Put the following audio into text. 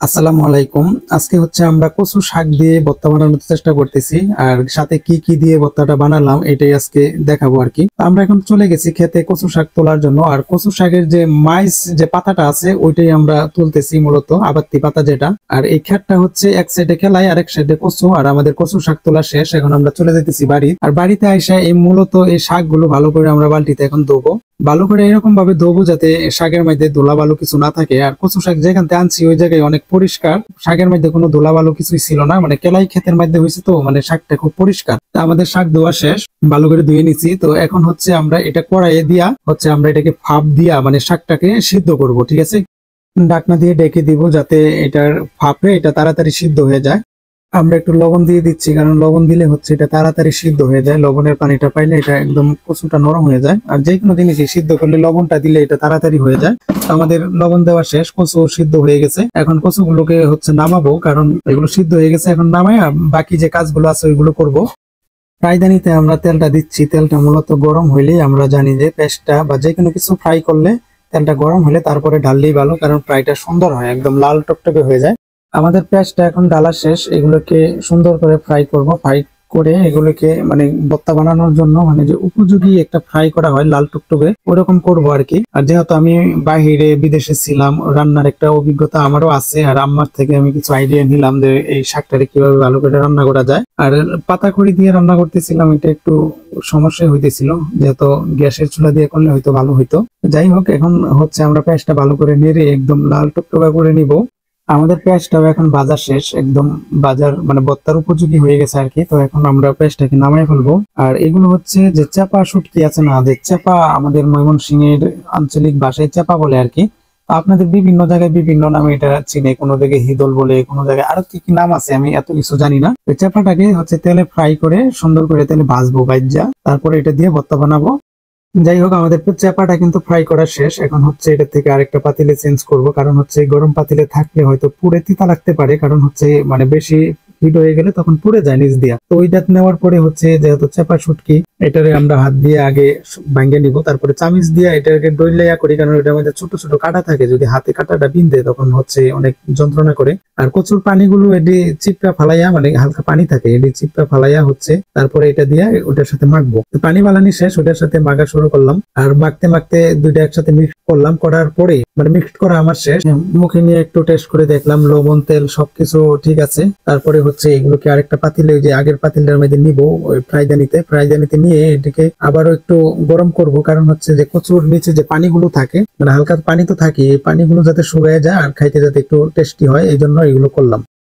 আসসালামু আলাইকুম। আজকে হচ্ছে আমরা কচু শাক দিয়ে ভর্তা বানানোর চেষ্টা করতেছি। আর সাথে কি কি দিয়ে ভর্তাটা বানালাম এটাই আজকে দেখাবো আর কি। আমরা এখন চলে গেছি খেতে কচু শাক তোলার জন্য। আর কচু শাকের যে মাইস যে পাতাটা আছে ওইটাই আমরা তুলতেছি, মূলত আবাত্তি পাতা যেটা। আর এই ক্ষেতটা হচ্ছে এক সাইডে খেলাই আর এক সাইডে কচু। আর আমাদের কচু শাক তোলা শেষ, এখন আমরা চলে যেতেছি বাড়ি। আর বাড়িতে আইসা এই মূলত এই শাকগুলো ভালো করে আমরা বালতিতে এখন ধোবো। ভালো করে এরকম ভাবে ধোবো যাতে শাকের মধ্যে ধুলা বালু কিছু না থাকে। আর কচু শাক যেখান থেকে আনছি ওই জায়গায় অনেক পরিষ্কার, শাকের মধ্যে কোনো ধুলা বালু কিছুই ছিল না, মানে কেলাই ক্ষেতের মধ্যে হয়েছে তো মানে শাকটা খুব পরিষ্কার। তা আমাদের শাক ধোয়া শেষ, ভালো করে ধুয়ে নিছি। তো এখন হচ্ছে আমরা এটা কড়াইয়ে দিয়া হচ্ছে আমরা এটাকে ভাপ দিয়া মানে শাকটাকে সিদ্ধ করব, ঠিক আছে। ঢাকনা দিয়ে ডেকে দিব যাতে এটার ভাপে এটা তাড়াতাড়ি সিদ্ধ হয়ে যায়। আমরা একটু লবণ দিয়ে দিচ্ছি, কারণ লবণ দিলে হচ্ছে এটা তাড়াতাড়ি সিদ্ধ হয়ে যায়। লবণের পানিটা পাইলে এটা একদম কচুটা নরম হয়ে যায়। আর যে কোনো জিনিসই সিদ্ধ করলে লবণটা দিলে এটা তাড়াতাড়ি হয়ে যায়। আমাদের লবণ দেওয়া শেষ, কচু সিদ্ধ হয়ে গেছে। এখন কচুগুলোকে হচ্ছে নামাবো, কারণ এগুলো সিদ্ধ হয়ে গেছে। এখন নামায় বাকি যে কাজগুলো আছে ওইগুলো করব। ফ্রাইদানিতে আমরা তেলটা দিচ্ছি। তেলটা মূলত গরম হইলেই আমরা জানি যে পেস্টটা বা যে কোনো কিছু ফ্রাই করলে তেলটা গরম হলে তারপরে ঢাললেই ভালো, কারণ ফ্রাইটা সুন্দর হয়, একদম লাল টকটকে হয়ে যায়। আমাদের পেঁয়াজটা এখন ডালা শেষ, এগুলোকে সুন্দর করে ফ্রাই করব। ফ্রাই করে এগুলোকে মানে ভর্তা বানানোর জন্য মানে যে উপযোগী একটা ফ্রাই করা হয় লাল টুকটুকে ওরকম করব আর কি। আর যেহেতু আমি বাহিরে বিদেশে ছিলাম, রান্নার একটা অভিজ্ঞতা আমারও আছে। আর আম্মার থেকে আমি কিছু আইডিয়া নিলাম যে এই শাকটাকে কিভাবে ভালো করে রান্না করা যায়। আর পাতাখড়ি দিয়ে রান্না করতেছিলাম, এটা একটু সমস্যা হইতেছিল, যেহেতু গ্যাসের চুলা দিয়ে করলে হয়তো ভালো হইতো। যাই হোক, এখন হচ্ছে আমরা পেঁয়াজটা ভালো করে নেড়ে একদম লাল টুকটুকা করে নিব। আমাদের পেঁয়াজটাও এখন বাজার শেষ, একদম বাজার মানে ভর্তার উপযোগী হয়ে গেছে আর কি। তো এখন আমরা পেঁয়াজটাকে নামাই ফেলবো। আর এগুলো হচ্ছে যে চাপা শুটকি আছে না, যে চাপা আমাদের ময়মনসিংহের আঞ্চলিক ভাষায় চাপা বলে আর কি। তো আপনাদের বিভিন্ন জায়গায় বিভিন্ন নামে এটা চিনে, কোনো জায়গায় হিদল বলে, কোনো জায়গায় আরো কি কি নাম আছে আমি এত কিছু জানি না। তো চাপাটাকে হচ্ছে তেলে ফ্রাই করে সুন্দর করে তেলে ভাজবো ভাইজা, তারপরে এটা দিয়ে ভর্তা বানাবো। যাই হোক, আমাদের চাপাটা কিন্তু ফ্রাই করা শেষ। এখন হচ্ছে এটা থেকে আরেকটা পাতিলে চেঞ্জ করব, কারণ হচ্ছে গরম পাতিলে থাকলে হয়তো পুড়ে তিতা লাগতে পারে, কারণ হচ্ছে মানে বেশি হিট হয়ে গেলে তখন পুড়ে যায় নিচ দিয়া। তো ওইটা নেওয়ার পরে হচ্ছে যেহেতু চাপা শুটকি, এটারে আমরা হাত দিয়ে আগে ভাঙ্গে নিব, তারপরে চামিচ দিয়ে এটাকে ডইলাইয়া করি, কারণ এটার মধ্যে ছোট ছোট কাটা থাকে, যদি হাতে কাটাটা বিন্ধে তখন হচ্ছে অনেক যন্ত্রণা করে। আর কচুর পানিগুলো এটি চিপড়া ফালাইয়া, মানে হালকা পানি থাকে, এটি চিপড়া ফালাইয়া হচ্ছে তারপরে এটা দিয়ে ওটার সাথে মাখবো। পানি বালানি শেষ, ওটার সাথে মাখা শুরু করলাম। আর মাখতে মাখতে দুইটা একসাথে মিক্স করলাম, করার পরে মানে মিক্সড করা আমার শেষ। মুখে নিয়ে একটু টেস্ট করে দেখলাম লবণ তেল সবকিছু ঠিক আছে। তারপরে হচ্ছে এগুলোকে আরেকটা পাতিলে, ওই যে আগের পাতিলটার মধ্যে নিব, ওই ফ্রাইদানিতে নিয়ে এটাকে আবারও একটু গরম করব, কারণ হচ্ছে যে কচুর নিচে যে পানিগুলো থাকে, মানে হালকা পানি তো থাকে, এই পানিগুলো যাতে শুকিয়ে যায় আর খাইতে যাতে একটু টেস্টি হয়, এই জন্য এগুলো করলাম।